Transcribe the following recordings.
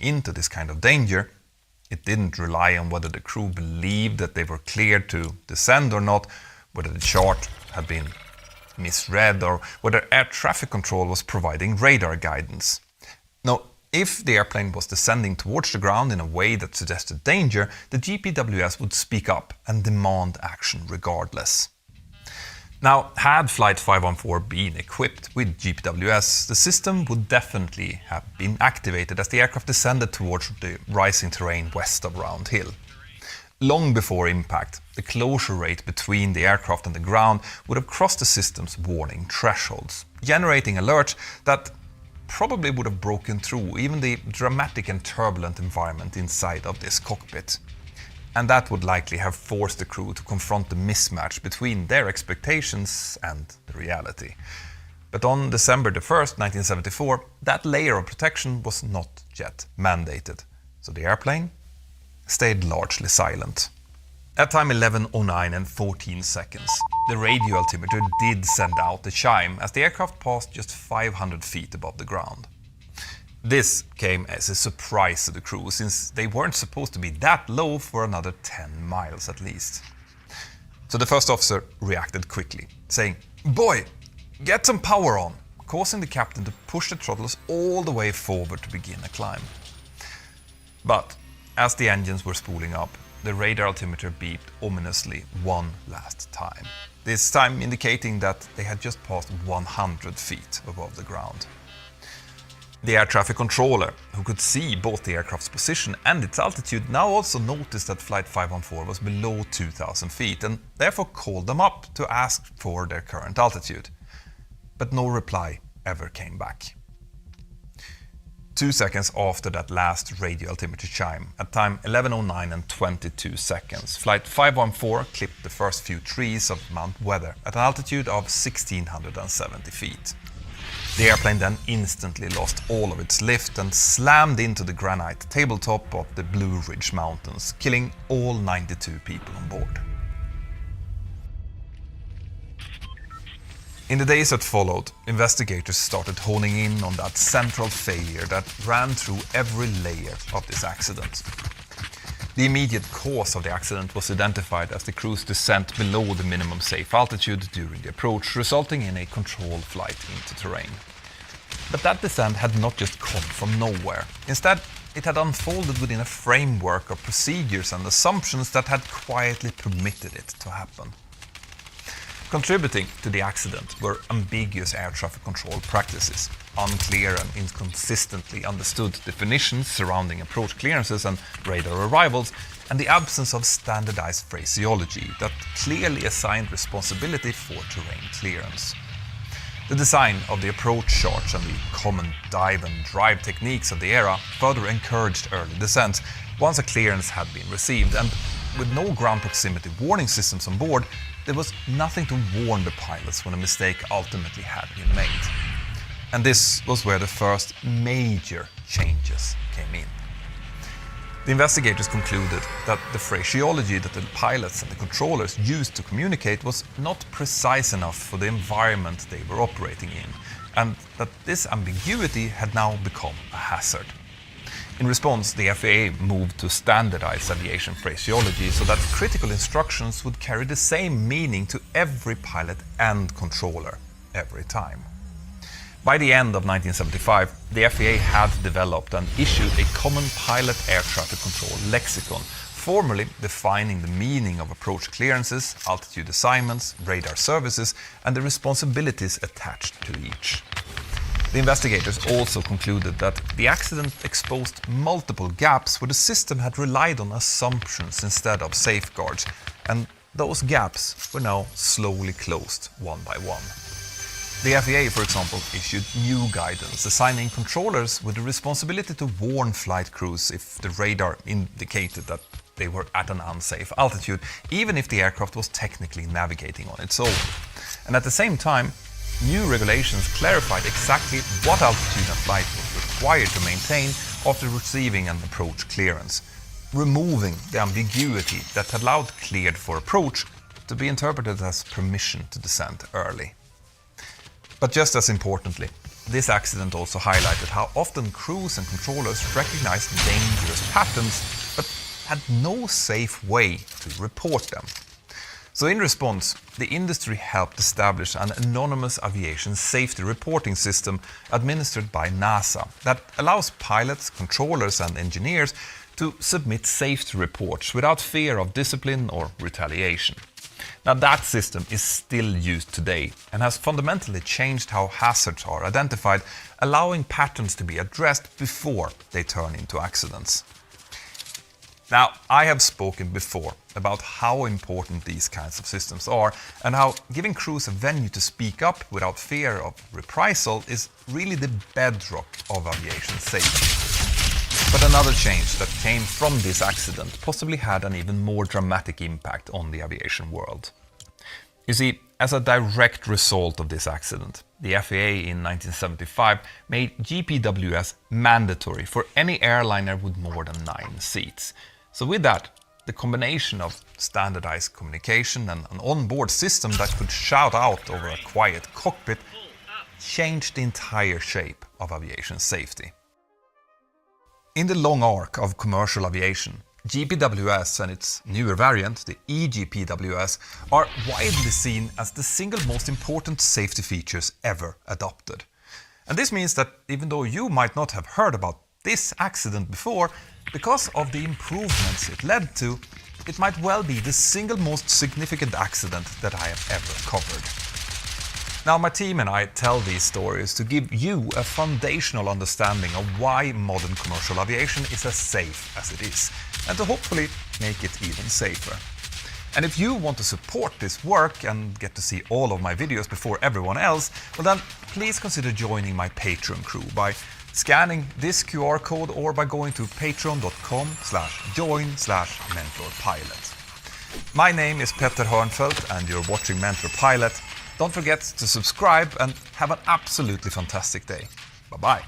into this kind of danger, it didn't rely on whether the crew believed that they were cleared to descend or not, whether the chart had been misread, or whether air traffic control was providing radar guidance. No, if the airplane was descending towards the ground in a way that suggested danger, the GPWS would speak up and demand action regardless. Now, had Flight 514 been equipped with GPWS, the system would definitely have been activated as the aircraft descended towards the rising terrain west of Round Hill. Long before impact, the closure rate between the aircraft and the ground would have crossed the system's warning thresholds, generating alerts that probably would have broken through even the dramatic and turbulent environment inside of this cockpit. And that would likely have forced the crew to confront the mismatch between their expectations and the reality. But on December 1st, 1974, that layer of protection was not yet mandated, so the airplane stayed largely silent. At time 11:09 and 14 seconds, the radio altimeter did send out a chime as the aircraft passed just 500 feet above the ground. This came as a surprise to the crew, since they weren't supposed to be that low for another 10 miles at least. So the first officer reacted quickly, saying, "Boy, get some power on," causing the captain to push the throttles all the way forward to begin a climb. But as the engines were spooling up, the radar altimeter beeped ominously one last time, this time indicating that they had just passed 100 feet above the ground. The air traffic controller, who could see both the aircraft's position and its altitude, now also noticed that Flight 514 was below 2,000 feet and therefore called them up to ask for their current altitude. But no reply ever came back. 2 seconds after that last radio altimeter chime, at time 11:09 and 22 seconds, Flight 514 clipped the first few trees of Mount Weather at an altitude of 1,670 feet. The airplane then instantly lost all of its lift and slammed into the granite tabletop of the Blue Ridge Mountains, killing all 92 people on board. In the days that followed, investigators started honing in on that central failure that ran through every layer of this accident. The immediate cause of the accident was identified as the crew's descent below the minimum safe altitude during the approach, resulting in a controlled flight into terrain. But that descent had not just come from nowhere. Instead, it had unfolded within a framework of procedures and assumptions that had quietly permitted it to happen. Contributing to the accident were ambiguous air traffic control practices, unclear and inconsistently understood definitions surrounding approach clearances and radar arrivals, and the absence of standardized phraseology that clearly assigned responsibility for terrain clearance. The design of the approach charts and the common dive and drive techniques of the era further encouraged early descents once a clearance had been received, and with no ground proximity warning systems on board, there was nothing to warn the pilots when a mistake ultimately had been made. And this was where the first major changes came in. The investigators concluded that the phraseology that the pilots and the controllers used to communicate was not precise enough for the environment they were operating in, and that this ambiguity had now become a hazard. In response, the FAA moved to standardized aviation phraseology so that critical instructions would carry the same meaning to every pilot and controller every time. By the end of 1975, the FAA had developed and issued a common pilot air traffic control lexicon, formally defining the meaning of approach clearances, altitude assignments, radar services, and the responsibilities attached to each. The investigators also concluded that the accident exposed multiple gaps where the system had relied on assumptions instead of safeguards, and those gaps were now slowly closed one by one. The FAA, for example, issued new guidance assigning controllers with the responsibility to warn flight crews if the radar indicated that they were at an unsafe altitude, even if the aircraft was technically navigating on its own. And at the same time, new regulations clarified exactly what altitude a flight was required to maintain after receiving an approach clearance, removing the ambiguity that allowed cleared for approach to be interpreted as permission to descend early. But just as importantly, this accident also highlighted how often crews and controllers recognized dangerous patterns but had no safe way to report them. So in response, the industry helped establish an anonymous aviation safety reporting system administered by NASA that allows pilots, controllers and engineers to submit safety reports without fear of discipline or retaliation. Now that system is still used today and has fundamentally changed how hazards are identified, allowing patterns to be addressed before they turn into accidents. Now, I have spoken before about how important these kinds of systems are and how giving crews a venue to speak up without fear of reprisal is really the bedrock of aviation safety. But another change that came from this accident possibly had an even more dramatic impact on the aviation world. You see, as a direct result of this accident, the FAA in 1975 made GPWS mandatory for any airliner with more than 9 seats. So with that, the combination of standardized communication and an onboard system that could shout out over a quiet cockpit changed the entire shape of aviation safety. In the long arc of commercial aviation, GPWS and its newer variant, the eGPWS, are widely seen as the single most important safety features ever adopted. And this means that even though you might not have heard about this accident before, because of the improvements it led to, it might well be the single most significant accident that I have ever covered. Now, my team and I tell these stories to give you a foundational understanding of why modern commercial aviation is as safe as it is, and to hopefully make it even safer. And if you want to support this work and get to see all of my videos before everyone else, well then please consider joining my Patreon crew by scanning this QR code or by going to patreon.com/join/mentorpilot. My name is Petter Hörnfeldt and you're watching Mentor Pilot. Don't forget to subscribe and have an absolutely fantastic day. Bye-bye.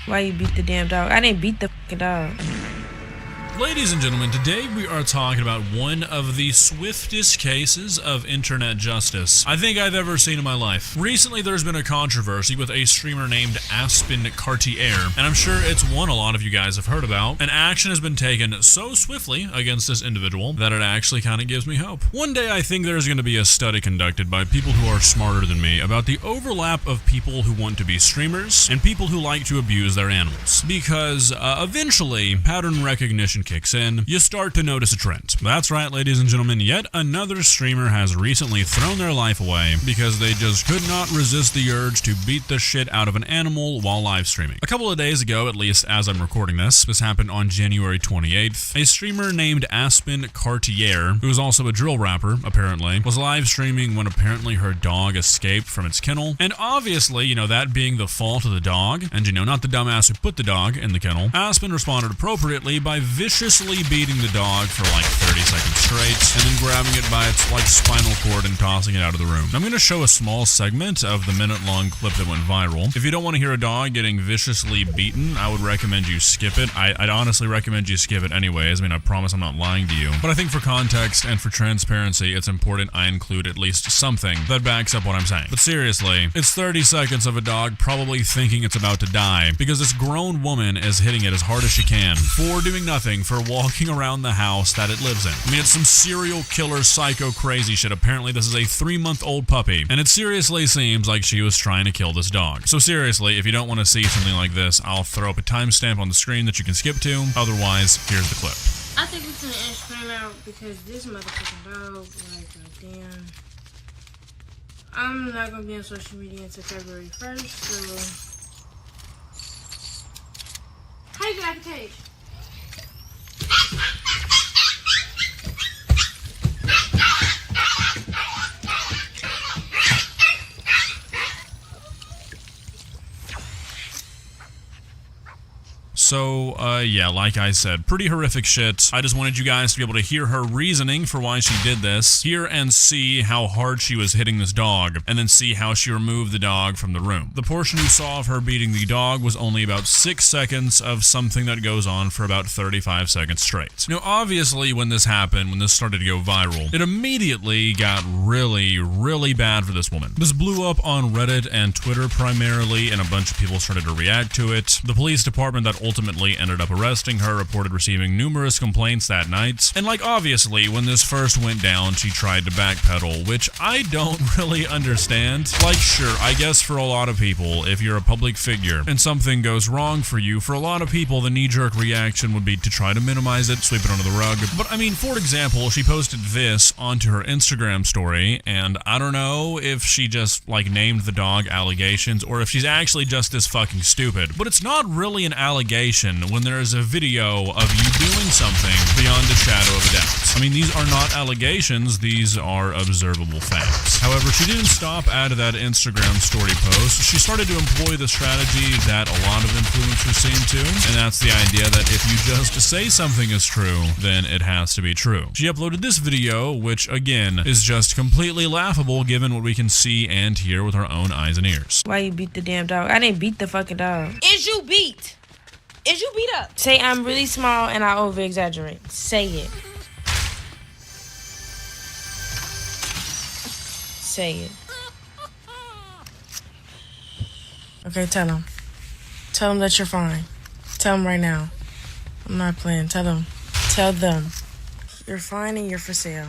Why you beat the damn dog? I didn't beat the fucking dog. Ladies and gentlemen, today we are talking about one of the swiftest cases of internet justice I think I've ever seen in my life. Recently, there's been a controversy with a streamer named Aspen Cartier, and I'm sure it's one a lot of you guys have heard about. And action has been taken so swiftly against this individual that it actually kind of gives me hope. One day, I think there's going to be a study conducted by people who are smarter than me about the overlap of people who want to be streamers and people who like to abuse their animals. Because eventually, pattern recognition kicks in, you start to notice a trend. That's right, ladies and gentlemen, yet another streamer has recently thrown their life away because they just could not resist the urge to beat the shit out of an animal while live streaming. A couple of days ago, at least as I'm recording this happened on January 28th, a streamer named Aspen Cartier, who is also a drill rapper, apparently, was live streaming when apparently her dog escaped from its kennel. And obviously, that being the fault of the dog, and not the dumbass who put the dog in the kennel, Aspen responded appropriately by viciously beating the dog for like 30 seconds straight, and then grabbing it by its spinal cord and tossing it out of the room. I'm going to show a small segment of the minute-long clip that went viral. If you don't want to hear a dog getting viciously beaten, I would recommend you skip it. I'd honestly recommend you skip it anyways. I promise I'm not lying to you. But I think for context and for transparency, it's important I include at least something that backs up what I'm saying. But seriously, it's 30 seconds of a dog probably thinking it's about to die because this grown woman is hitting it as hard as she can for doing nothing, for walking around the house that it lives in. It's some serial killer psycho crazy shit. Apparently this is a 3-month-old puppy, and it seriously seems like she was trying to kill this dog. So seriously, if you don't want to see something like this, I'll throw up a timestamp on the screen that you can skip to. Otherwise, here's the clip. I think we can end stream out because this motherfucking dog, goddamn. I'm not gonna be on social media until February 1st, so. How you get out the cage? So, yeah, like I said, pretty horrific shit. I just wanted you guys to be able to hear her reasoning for why she did this, hear and see how hard she was hitting this dog, and then see how she removed the dog from the room. The portion you saw of her beating the dog was only about 6 seconds of something that goes on for about 35 seconds straight. Now, obviously, when this happened, when this started to go viral, it immediately got really, really bad for this woman. This blew up on Reddit and Twitter primarily, and a bunch of people started to react to it. The police department that ultimately ended up arresting her reported receiving numerous complaints that night. And like, obviously, when this first went down, she tried to backpedal, which I don't really understand. Like, sure, I guess for a lot of people, if you're a public figure and something goes wrong for you, for a lot of people, the knee-jerk reaction would be to try to minimize it, sweep it under the rug. But I mean, for example, she posted this onto her Instagram story, and I don't know if she just like named the dog Allegations or if she's actually just this fucking stupid. But it's not really an allegation when there is a video of you doing something beyond a shadow of a doubt. I mean, these are not allegations, these are observable facts. However, she didn't stop at that Instagram story post. She started to employ the strategy that a lot of influencers seem to, and that's the idea that if you just say something is true, then it has to be true. She uploaded this video, which again is just completely laughable given what we can see and hear with our own eyes and ears. Why you beat the damn dog? I didn't beat the fucking dog. Is you beat? Is you beat up? Say I'm really small and I over exaggerate. Say it. Say it. Okay, tell him. Tell him that you're fine. Tell him right now. I'm not playing. Tell them. Tell them. You're fine and you're for sale.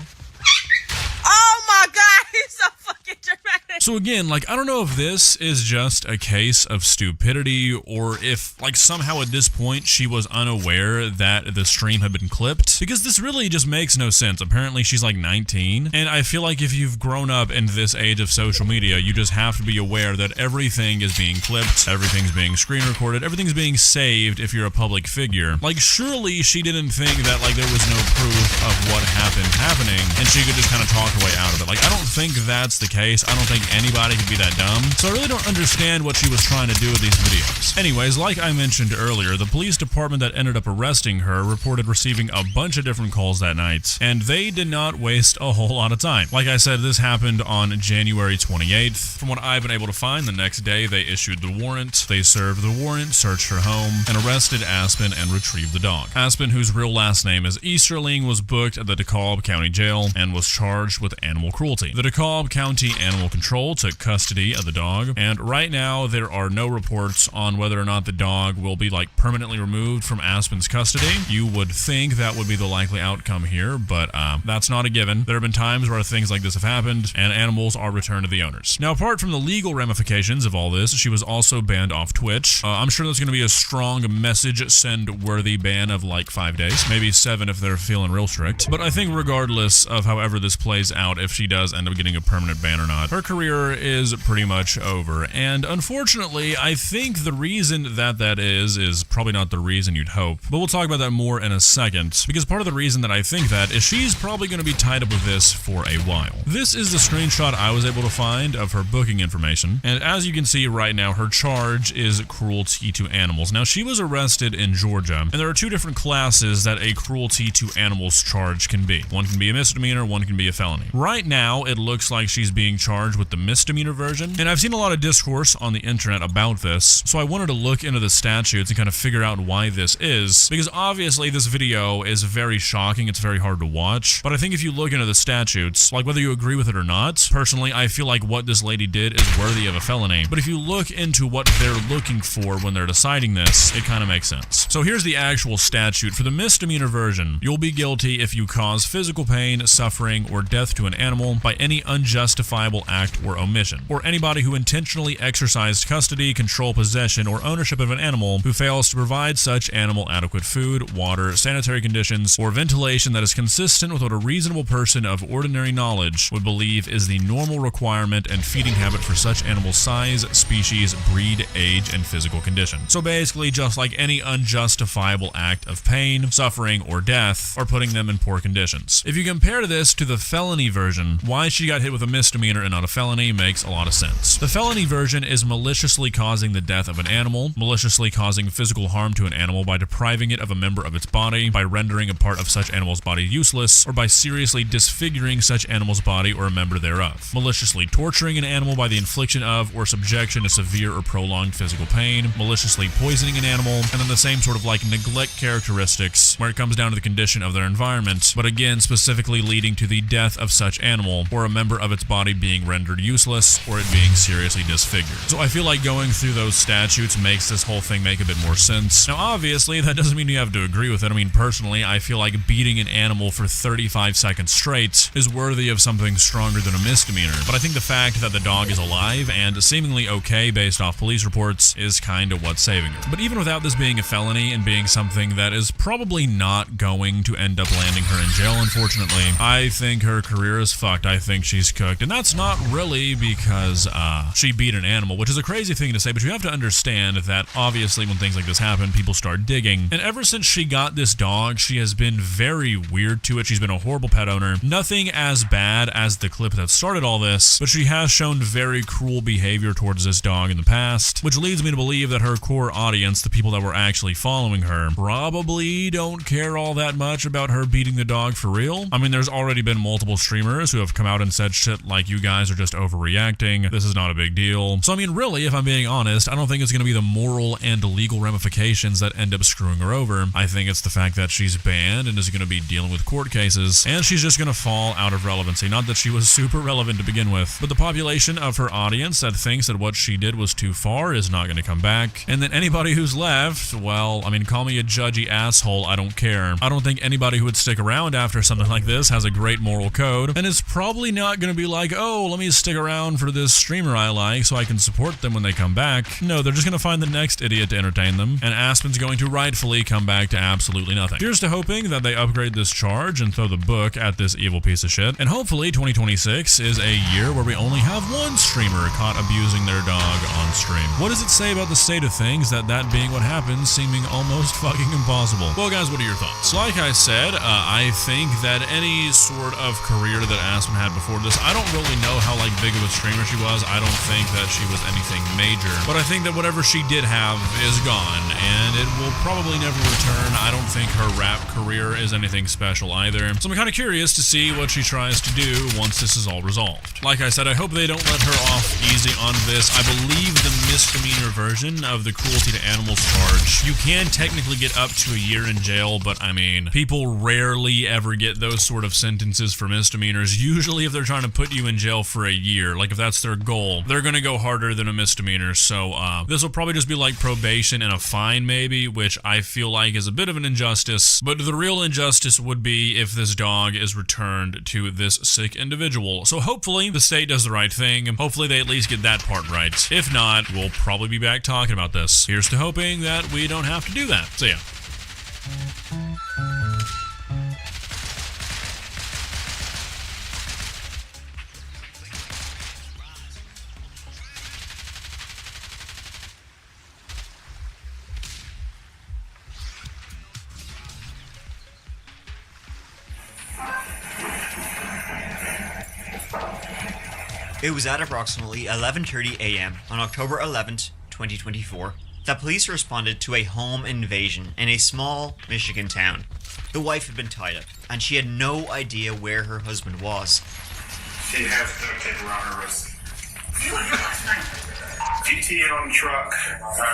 Oh my God, he's so fucking dramatic. So again, like, I don't know if this is just a case of stupidity or if, like, somehow at this point she was unaware that the stream had been clipped, because this really just makes no sense. Apparently she's like 19, and I feel like if you've grown up in this age of social media, you just have to be aware that everything is being clipped, everything's being screen recorded, everything's being saved if you're a public figure. Like, surely she didn't think that, like, there was no proof of what happening, and she could just kind of talk her way out of it. Like, I don't think that's the case. I don't think anybody could be that dumb. So I really don't understand what she was trying to do with these videos. Anyways, like I mentioned earlier, the police department that ended up arresting her reported receiving a bunch of different calls that night, and they did not waste a whole lot of time. Like I said, this happened on January 28th. From what I've been able to find, the next day they issued the warrant. They served the warrant, searched her home, and arrested Aspen and retrieved the dog. Aspen, whose real last name is Easterling, was booked at the DeKalb County Jail and was charged with animal cruelty. The DeKalb County Animal Control took custody of the dog, and right now there are no reports on whether or not the dog will be like permanently removed from Aspen's custody. You would think that would be the likely outcome here, but that's not a given. There have been times where things like this have happened and animals are returned to the owners. Now, apart from the legal ramifications of all this, she was also banned off Twitch. I'm sure that's going to be a strong message send worthy ban of like 5 days, maybe 7 if they're feeling real strict. But I think regardless of however this plays out, if she does end up getting a permanent ban or not, her career is pretty much over. And unfortunately, I think the reason that is probably not the reason you'd hope, but we'll talk about that more in a second, because part of the reason that I think that is she's probably going to be tied up with this for a while. This is the screenshot I was able to find of her booking information, and as you can see right now, her charge is cruelty to animals. Now, she was arrested in Georgia, and there are 2 different classes that a cruelty to animals charge can be. One can be a misdemeanor, one can be a felony. Right now, it looks like she's being charged with the misdemeanor version, and I've seen a lot of discourse on the internet about this, so I wanted to look into the statutes and kind of figure out why this is, because obviously this video is very shocking, it's very hard to watch, but I think if you look into the statutes, like whether you agree with it or not, personally I feel like what this lady did is worthy of a felony, but if you look into what they're looking for when they're deciding this, it kind of makes sense. So here's the actual statute. For the misdemeanor version, you'll be guilty if you cause physical pain, suffering, or death to an animal by any unjustifiable act or omission, or anybody who intentionally exercised custody, control, possession, or ownership of an animal who fails to provide such animal adequate food, water, sanitary conditions, or ventilation that is consistent with what a reasonable person of ordinary knowledge would believe is the normal requirement and feeding habit for such animal's size, species, breed, age, and physical condition. So basically, just like any unjustifiable act of pain, suffering, or death, or putting them in poor conditions. If you compare this to the felony version, why she got hit with a misdemeanor and not a felony, felony makes a lot of sense. The felony version is maliciously causing the death of an animal, maliciously causing physical harm to an animal by depriving it of a member of its body, by rendering a part of such animal's body useless, or by seriously disfiguring such animal's body or a member thereof. Maliciously torturing an animal by the infliction of or subjection to severe or prolonged physical pain, maliciously poisoning an animal, and then the same sort of like neglect characteristics where it comes down to the condition of their environment, but again specifically leading to the death of such animal or a member of its body being rendered useless or it being seriously disfigured. So I feel like going through those statutes makes this whole thing make a bit more sense. Now obviously that doesn't mean you have to agree with it. I mean personally I feel like beating an animal for 35 seconds straight is worthy of something stronger than a misdemeanor, but I think the fact that the dog is alive and seemingly okay based off police reports is kinda what's saving it. But even without this being a felony and being something that is probably not going to end up landing her in jail, unfortunately, I think her career is fucked. I think she's cooked. And that's not really because she beat an animal, which is a crazy thing to say, but you have to understand that obviously when things like this happen, people start digging. And ever since she got this dog, she has been very weird to it. She's been a horrible pet owner. Nothing as bad as the clip that started all this, but she has shown very cruel behavior towards this dog in the past, which leads me to believe that her core audience, the people that were actually following her, probably don't care all that much about her beating the dog for real. I mean, there's already been multiple streamers who have come out and said shit like, you guys are just overreacting, this is not a big deal. So I mean, really, if I'm being honest, I don't think it's going to be the moral and legal ramifications that end up screwing her over. I think it's the fact that she's banned and is going to be dealing with court cases, and she's just going to fall out of relevancy. Not that she was super relevant to begin with, but the population of her audience that thinks that what she did was too far is not going to come back. And then anybody who's left, well, I mean, call me a judgy asshole, I don't care. I don't think anybody who would stick around after something like this has a great moral code, and is probably not going to be like, oh, let me stick around for this streamer I like so I can support them when they come back. No, they're just going to find the next idiot to entertain them, and Aspen's going to rightfully come back to absolutely nothing. Here's to hoping that they upgrade this charge and throw the book at this evil piece of shit, and hopefully 2026 is a year where we only have one streamer caught abusing their dog on stream. What does it say about the state of things that being what happens seeming almost fucking impossible? Well guys, what are your thoughts? Like I said, I think that any sort of career that Aspen had before this, I don't really know how like big of a streamer she was. I don't think that she was anything major, but I think that whatever she did have is gone and it will probably never return. I don't think her rap career is anything special either, so I'm kind of curious to see what she tries to do once this is all resolved. Like I said, I hope they don't let her off easy on this. I believe the misdemeanor version of the cruelty to animals charge, you can technically get up to a year in jail, but I mean, people rarely ever get those sort of sentences for misdemeanors. Usually if they're trying to put you in jail for a year, like if that's their goal, they're gonna go harder than a misdemeanor. So this will probably just be like probation and a fine maybe, which I feel like is a bit of an injustice, but the real injustice would be if this dog is returned to this sick individual. So hopefully the state does the right thing. Hopefully they at least get that part right. If not, we'll probably be back talking about this. Here's to hoping that we don't have to do that. So yeah. It was at approximately 11:30 a.m. on October 11th, 2024, that police responded to a home invasion in a small Michigan town. The wife had been tied up, and she had no idea where her husband was. She has duct tape around her wrist. You were here last night. PT on the truck.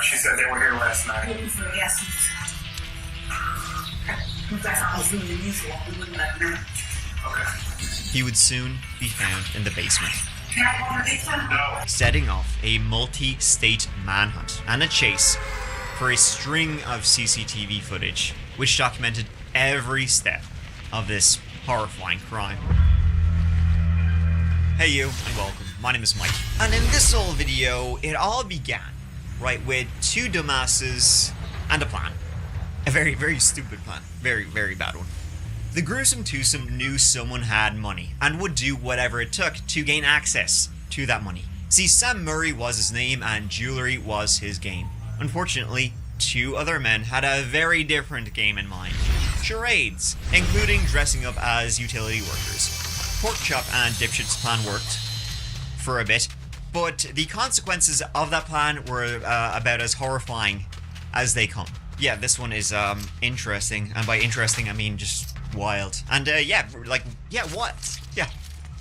She said they were here last night. Okay. He would soon be found in the basement. No. Setting off a multi-state manhunt and a chase for a string of CCTV footage which documented every step of this horrifying crime. Hey you, and welcome. My name is Mike. And in this little video, it all began, right, with two dumbasses and a plan. A very, very stupid plan. Very, very bad one. The gruesome twosome knew someone had money and would do whatever it took to gain access to that money. See, Sam Murray was his name and jewelry was his game. Unfortunately, two other men had a very different game in mind. Charades, including dressing up as utility workers. Porkchop and Dipshit's plan worked. for a bit, but the consequences of that plan were about as horrifying as they come. Yeah, this one is interesting, and by interesting I mean just wild. And what? Yeah.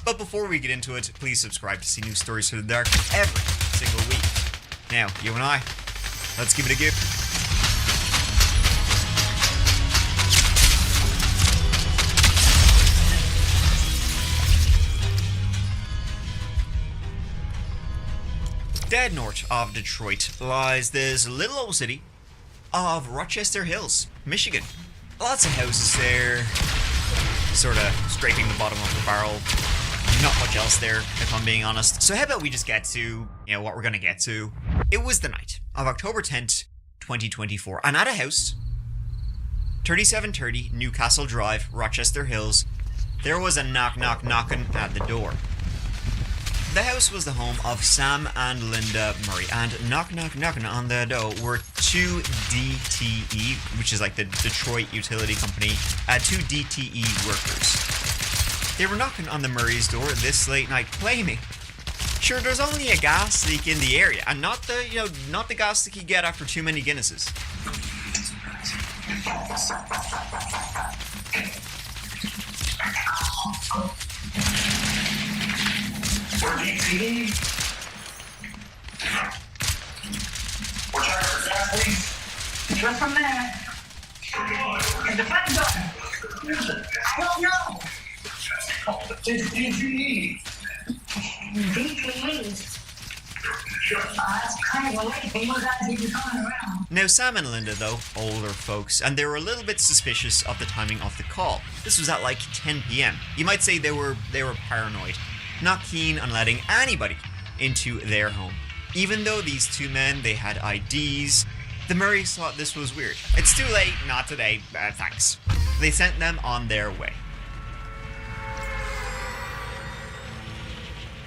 But before we get into it, please subscribe to see new stories from the dark every single week. Now, you and I, let's give it a go. Dead north of Detroit lies this little old city of Rochester Hills, Michigan. Lots of houses there, sort of scraping the bottom of the barrel. Not much else there, if I'm being honest. So how about we just get to, what we're gonna get to. It was the night of October 10th, 2024, and at a house, 3730 Newcastle Drive, Rochester Hills, there was a knocking at the door. The house was the home of Sam and Linda Murray, and knocking on the door were two DTE, which is like the Detroit Utility Company, two DTE workers. They were knocking on the Murray's door this late night, claiming, sure, there's only a gas leak in the area, and not the gas leak you get after too many Guinnesses. We're DTE. We're trying for gas leaks. Just from there. And the front door. Listen, I don't know. It's DTE. DTE. That's kind of a late thing. You guys even coming around. Now, Sam and Linda, though, older folks, and they were a little bit suspicious of the timing of the call. This was at like 10 p.m. You might say they were paranoid, not keen on letting anybody into their home. Even though these two men, they had IDs, the Murrays thought this was weird. It's too late, not today, thanks. They sent them on their way.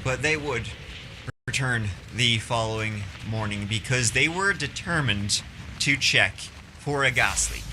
But they would return the following morning because they were determined to check for a gas leak.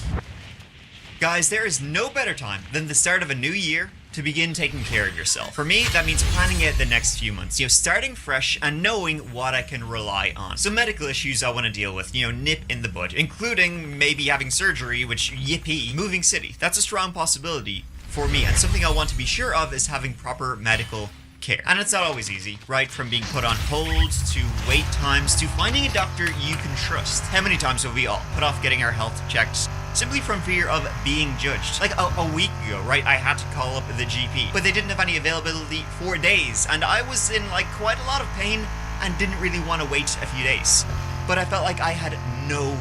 Guys, there is no better time than the start of a new year to begin taking care of yourself. For me, that means planning out the next few months, starting fresh and knowing what I can rely on. Some medical issues I want to deal with, nip in the bud, including maybe having surgery, which, yippee, moving city. That's a strong possibility for me, and something I want to be sure of is having proper medical care. And it's not always easy, right? From being put on hold, to wait times, to finding a doctor you can trust. How many times have we all put off getting our health checked simply from fear of being judged? Like a week ago, right, I had to call up the GP, but they didn't have any availability for days, and I was in quite a lot of pain and didn't really want to wait a few days. But I felt like I had no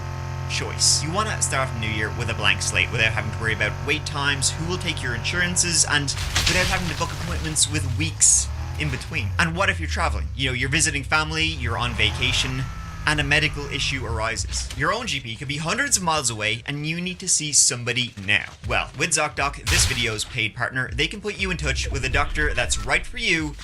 choice. You want to start off the new year with a blank slate without having to worry about wait times, who will take your insurances, and without having to book appointments with weeks in between. And what if you're traveling? You're visiting family, you're on vacation, and a medical issue arises. Your own GP could be hundreds of miles away and you need to see somebody now. Well, with ZocDoc, this video's paid partner, they can put you in touch with a doctor that's right for you,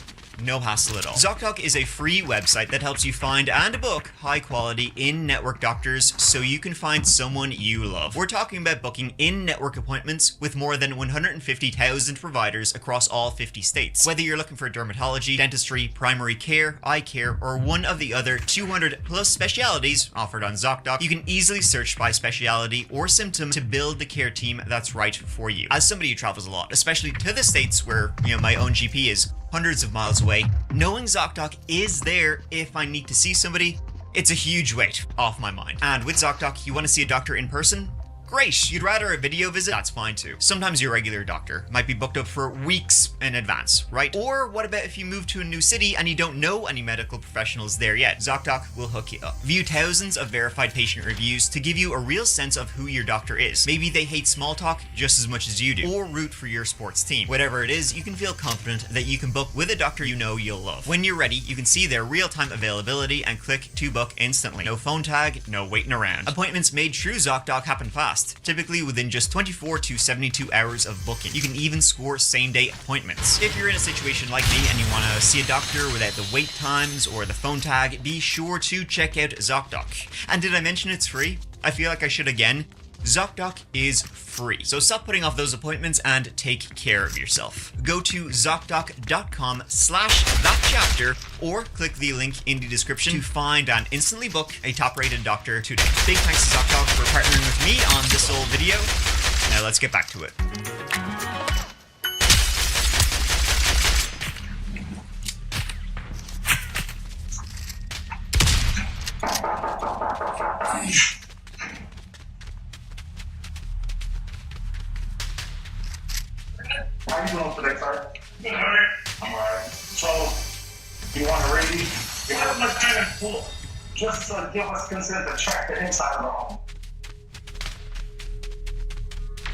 no hassle at all. ZocDoc is a free website that helps you find and book high-quality in-network doctors so you can find someone you love. We're talking about booking in-network appointments with more than 150,000 providers across all 50 states. Whether you're looking for dermatology, dentistry, primary care, eye care, or one of the other 200 plus specialities offered on ZocDoc, you can easily search by speciality or symptom to build the care team that's right for you. As somebody who travels a lot, especially to the States where, my own GP is hundreds of miles away, knowing ZocDoc is there if I need to see somebody, it's a huge weight off my mind. And with ZocDoc, you want to see a doctor in person? Great. You'd rather a video visit? That's fine too. Sometimes your regular doctor might be booked up for weeks in advance, right? Or what about if you move to a new city and you don't know any medical professionals there yet? ZocDoc will hook you up. View thousands of verified patient reviews to give you a real sense of who your doctor is. Maybe they hate small talk just as much as you do, or root for your sports team. Whatever it is, you can feel confident that you can book with a doctor you know you'll love. When you're ready, you can see their real-time availability and click to book instantly. No phone tag, no waiting around. Appointments made through ZocDoc happen fast, typically within just 24 to 72 hours of booking. You can even score same-day appointments. If you're in a situation like me and you want to see a doctor without the wait times or the phone tag, be sure to check out ZocDoc. And did I mention it's free? I feel like I should again. ZocDoc is free, so stop putting off those appointments and take care of yourself. Go to ZocDoc.com/thatchapter or click the link in the description to find and instantly book a top-rated doctor today. Big thanks to ZocDoc for partnering with me on this whole video. Now let's get back to it. How you doing today, sir? Good, alright. I'm alright. So, you want to read? You have much time full. Just give us consent to track the inside of the home.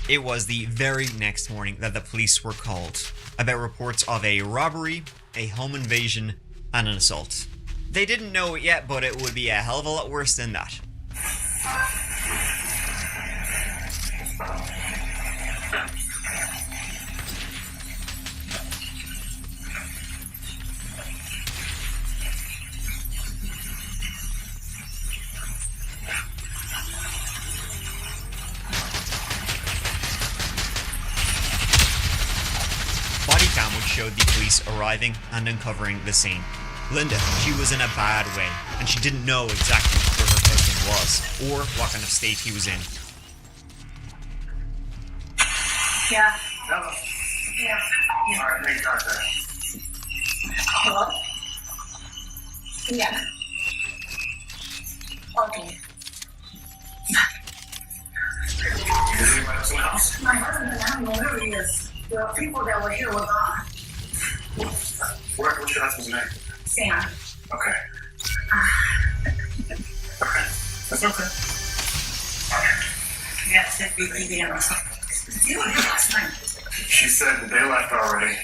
It was the very next morning that the police were called about reports of a robbery, a home invasion, and an assault. They didn't know it yet, but it would be a hell of a lot worse than that. Body cam would show the police arriving and uncovering the scene. Linda, she was in a bad way, and she didn't know exactly where her husband was, or what kind of state he was in. Yeah. Hello. Yeah. Alright, make contact. Hello? Yeah. Okay. Is anybody else in the house? My husband and I don't know where he is. The people that were here were gone. What's your husband's name? Sam. Okay. Okay. That's okay. Yes, it'd be leaving or something. You were here last night. She said that they left already,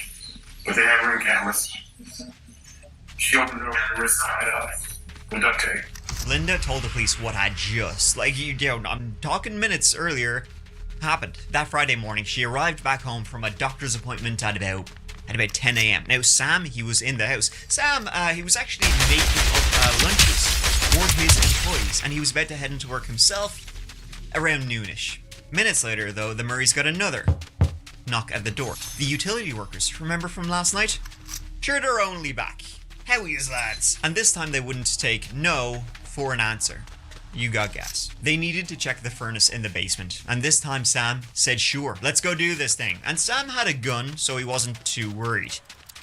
but they have ring cameras. She opened the door with her wrist tied up with duct tape. Linda told the police what had just, I'm talking minutes earlier, happened. That Friday morning, she arrived back home from a doctor's appointment at about 10 a.m. Now, Sam, he was in the house. Sam, he was actually making up lunches for his employees, and he was about to head into work himself around noonish. Minutes later, though, the Murrays got another knock at the door. The utility workers, remember from last night? Sure, they're only back. How is lads? And this time they wouldn't take no for an answer. You got gas. They needed to check the furnace in the basement, and this time Sam said sure, let's go do this thing. And Sam had a gun, so he wasn't too worried.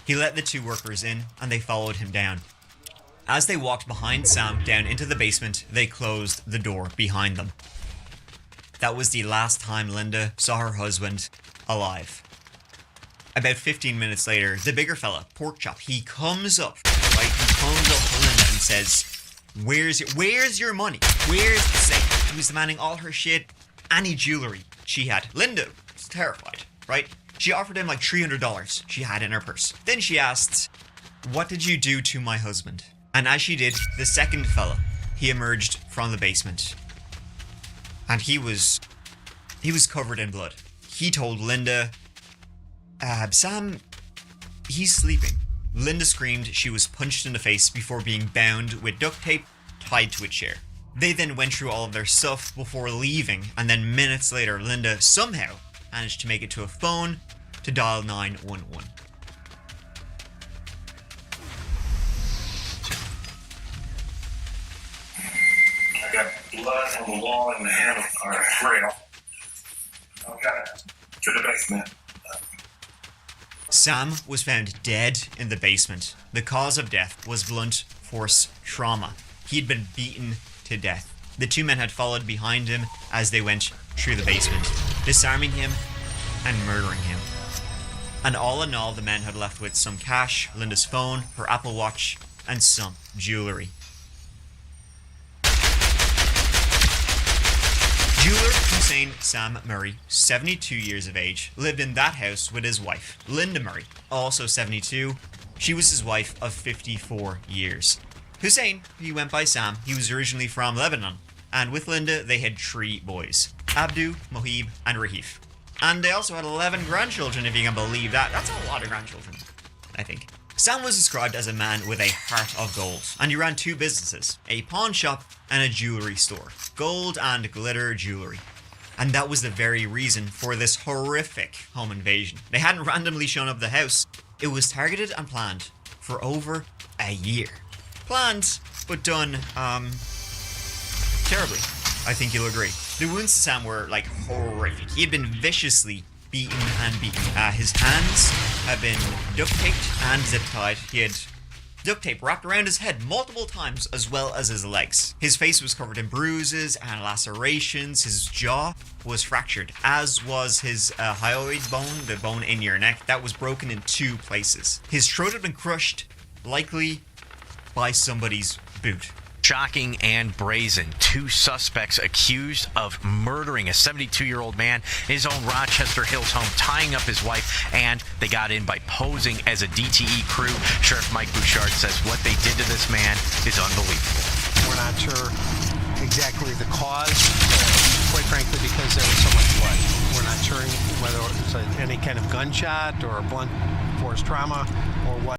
He let the two workers in, and they followed him down. As they walked behind Sam down into the basement, they closed the door behind them. That was the last time Linda saw her husband alive. About 15 minutes later, the bigger fella, Porkchop, he comes up to Linda and says, Where's your money? Where's the safe? He was demanding all her shit, any jewelry she had. Linda was terrified, right? She offered him like $300 she had in her purse. Then she asked, what did you do to my husband? And as she did, the second fella, he emerged from the basement. And he was covered in blood. He told Linda, Sam, he's sleeping. Linda screamed she was punched in the face before being bound with duct tape tied to a chair. They then went through all of their stuff before leaving, and then minutes later, Linda somehow managed to make it to a phone to dial 911. I got blood on the wall and the handle or rail. Okay. To the basement. Sam was found dead in the basement. The cause of death was blunt force trauma. He'd been beaten to death. The two men had followed behind him as they went through the basement, disarming him and murdering him. And all in all, the men had left with some cash, Linda's phone, her Apple Watch, and some jewelry. Jeweler Hussein Sam Murray, 72 years of age, lived in that house with his wife, Linda Murray, also 72. She was his wife of 54 years. Hussein, he went by Sam, he was originally from Lebanon, and with Linda they had 3 boys, Abdu, Mohib, and Rahif. And they also had 11 grandchildren, if you can believe that. That's a lot of grandchildren, I think. Sam was described as a man with a heart of gold, and he ran 2 businesses, a pawn shop and a jewelry store. Gold and glitter jewelry. And that was the very reason for this horrific home invasion. They hadn't randomly shown up the house. It was targeted and planned for over a year. Planned, but done, terribly. I think you'll agree. The wounds to Sam were, like, horrific. He had been viciously beaten and beaten. His hands had been duct taped and zip tied. He had duct tape wrapped around his head multiple times, as well as his legs. His face was covered in bruises and lacerations. His jaw was fractured, as was his hyoid bone, the bone in your neck. That was broken in 2 places. His throat had been crushed, likely by somebody's boot. Shocking and brazen. 2 suspects accused of murdering a 72-year-old man in his own Rochester Hills home, tying up his wife, and they got in by posing as a DTE crew. Sheriff Mike Bouchard says what they did to this man is unbelievable. We're not sure exactly the cause, quite frankly, because there was so much blood. We're not sure whether it was any kind of gunshot or blunt force trauma or what.